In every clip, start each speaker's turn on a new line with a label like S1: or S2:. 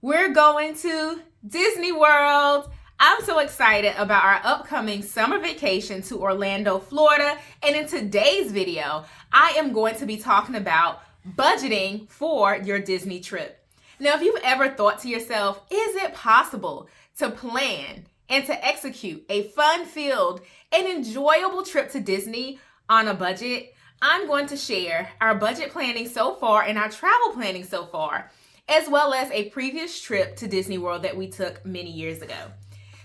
S1: We're going to Disney World. I'm so excited about our upcoming summer vacation to Orlando, Florida. And in today's video, I am going to be talking about budgeting for your Disney trip. Now, if you've ever thought to yourself, is it possible to plan and to execute a fun-filled and enjoyable trip to Disney on a budget? I'm going to share our budget planning so far and our travel planning so far, as well as a previous trip to Disney World that we took many years ago.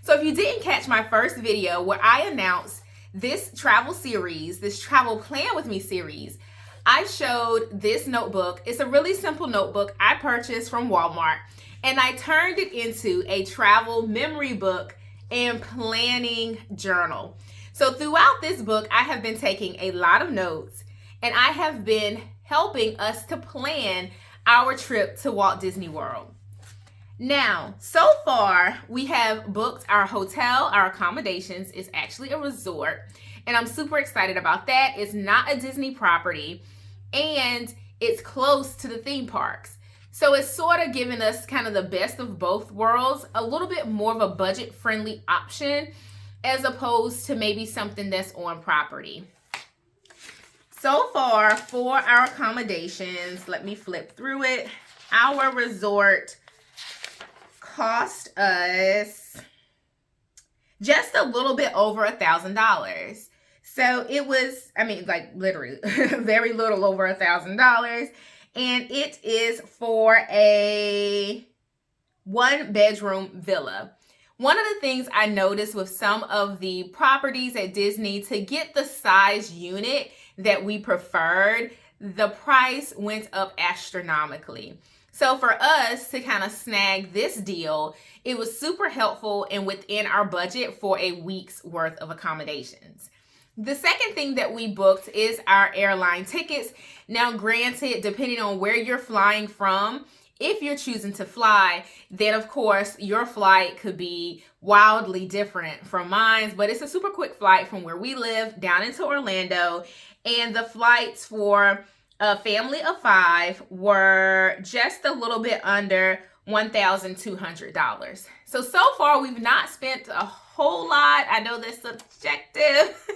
S1: So if you didn't catch my first video where I announced this travel series, this travel plan with me series, I showed this notebook. It's a really simple notebook I purchased from Walmart, and I turned it into a travel memory book and planning journal. So throughout this book, I have been taking a lot of notes, and I have been helping us to plan our trip to Walt Disney World. Now, so far, we have booked our hotel, our accommodations. It's actually a resort, and I'm super excited about that. It's not a Disney property, and it's close to the theme parks. So it's sort of giving us kind of the best of both worlds, a little bit more of a budget-friendly option as opposed to maybe something that's on property. So far for our accommodations, let me flip through it. Our resort cost us just a little bit over $1,000. So it was, like literally very little over $1,000. And it is for a 1-bedroom villa. One of the things I noticed with some of the properties at Disney, to get the size unit that we preferred, the price went up astronomically. So for us to kind of snag this deal, it was super helpful and within our budget for a week's worth of accommodations. The second thing that we booked is our airline tickets. Now, granted, depending on where you're flying from, if you're choosing to fly, then of course your flight could be wildly different from mine, but it's a super quick flight from where we live down into Orlando, and the flights for a family of 5 were just a little bit under $1,200. So far we've not spent a whole lot. I know that's subjective.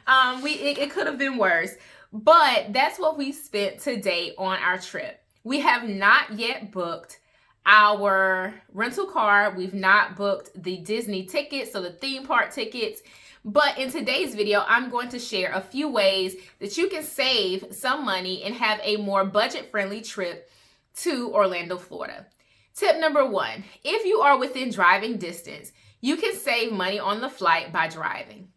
S1: It could have been worse, but that's what we spent to date on our trip. We have not yet booked our rental car. We've not booked the Disney tickets, so the theme park tickets. But in today's video, I'm going to share a few ways that you can save some money and have a more budget-friendly trip to Orlando, Florida. Tip number 1, if you are within driving distance, you can save money on the flight by driving.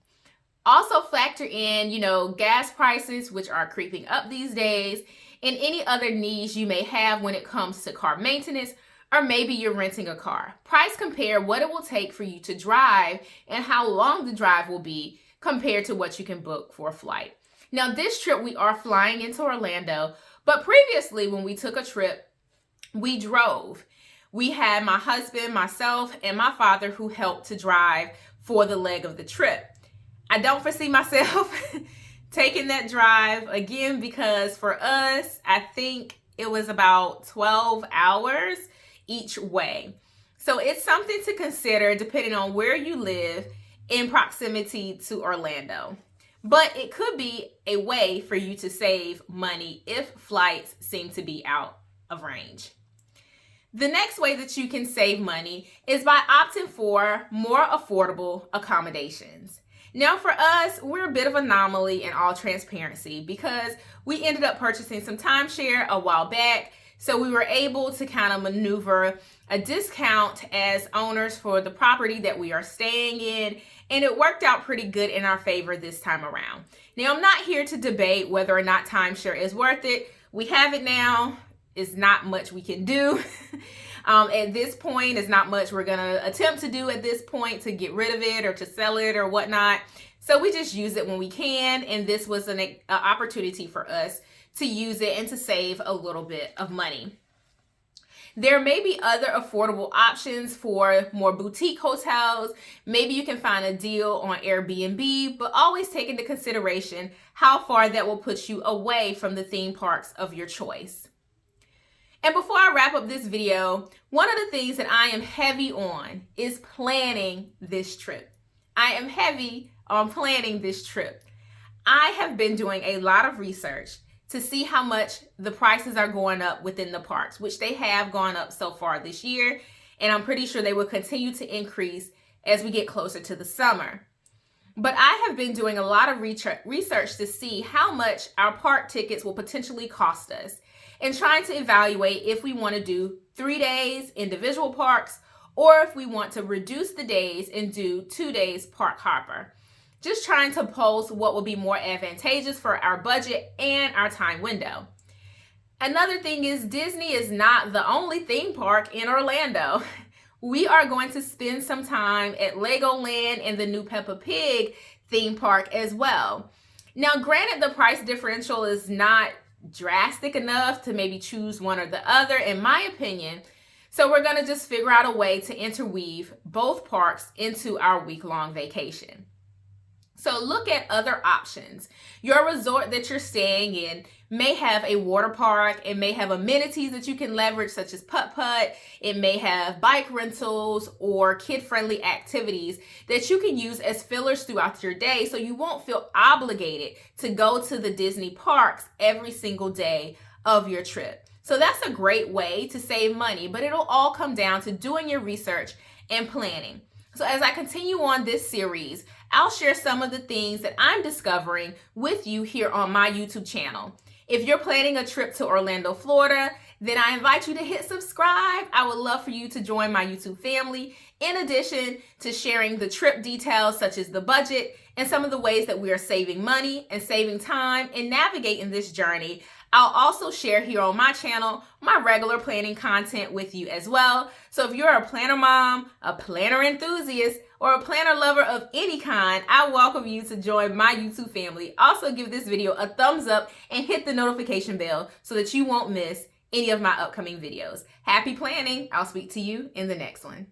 S1: Also factor in, gas prices, which are creeping up these days, and any other needs you may have when it comes to car maintenance, or maybe you're renting a car. Price compare what it will take for you to drive and how long the drive will be compared to what you can book for a flight. Now, this trip we are flying into Orlando, but previously when we took a trip, we drove. We had my husband, myself, and my father who helped to drive for the leg of the trip. I don't foresee myself taking that drive again, because for us, I think it was about 12 hours each way. So it's something to consider depending on where you live in proximity to Orlando. But it could be a way for you to save money if flights seem to be out of range. The next way that you can save money is by opting for more affordable accommodations. Now for us, we're a bit of an anomaly in all transparency because we ended up purchasing some timeshare a while back. So we were able to kind of maneuver a discount as owners for the property that we are staying in, and it worked out pretty good in our favor this time around. Now, I'm not here to debate whether or not timeshare is worth it. We have it now. It's not much we can do. At this point, it's not much we're going to attempt to do at this point to get rid of it or to sell it or whatnot. So we just use it when we can, and this was an opportunity for us to use it and to save a little bit of money. There may be other affordable options for more boutique hotels. Maybe you can find a deal on Airbnb, but always take into consideration how far that will put you away from the theme parks of your choice. And before I wrap up this video, one of the things that I am heavy on is planning this trip. I am heavy on planning this trip. I have been doing a lot of research to see how much the prices are going up within the parks, which they have gone up so far this year, and I'm pretty sure they will continue to increase as we get closer to the summer. But I have been doing a lot of research to see how much our park tickets will potentially cost us and trying to evaluate if we want to do 3 days individual parks or if we want to reduce the days and do 2 days park hopper. Just trying to pose what will be more advantageous for our budget and our time window. Another thing is Disney is not the only theme park in Orlando. We are going to spend some time at Legoland and the new Peppa Pig theme park as well. Now, granted, the price differential is not drastic enough to maybe choose one or the other, in my opinion. So we're going to just figure out a way to interweave both parks into our week-long vacation. So look at other options. Your resort that you're staying in may have a water park. It may have amenities that you can leverage, such as putt-putt. It may have bike rentals or kid-friendly activities that you can use as fillers throughout your day, so you won't feel obligated to go to the Disney parks every single day of your trip. So that's a great way to save money, but it'll all come down to doing your research and planning. So as I continue on this series, I'll share some of the things that I'm discovering with you here on my YouTube channel. If you're planning a trip to Orlando, Florida, then I invite you to hit subscribe. I would love for you to join my YouTube family, in addition to sharing the trip details such as the budget and some of the ways that we are saving money and saving time and navigating this journey. I'll also share here on my channel my regular planning content with you as well. So if you're a planner mom, a planner enthusiast, or a planner lover of any kind, I welcome you to join my YouTube family. Also give this video a thumbs up and hit the notification bell so that you won't miss any of my upcoming videos. Happy planning. I'll speak to you in the next one.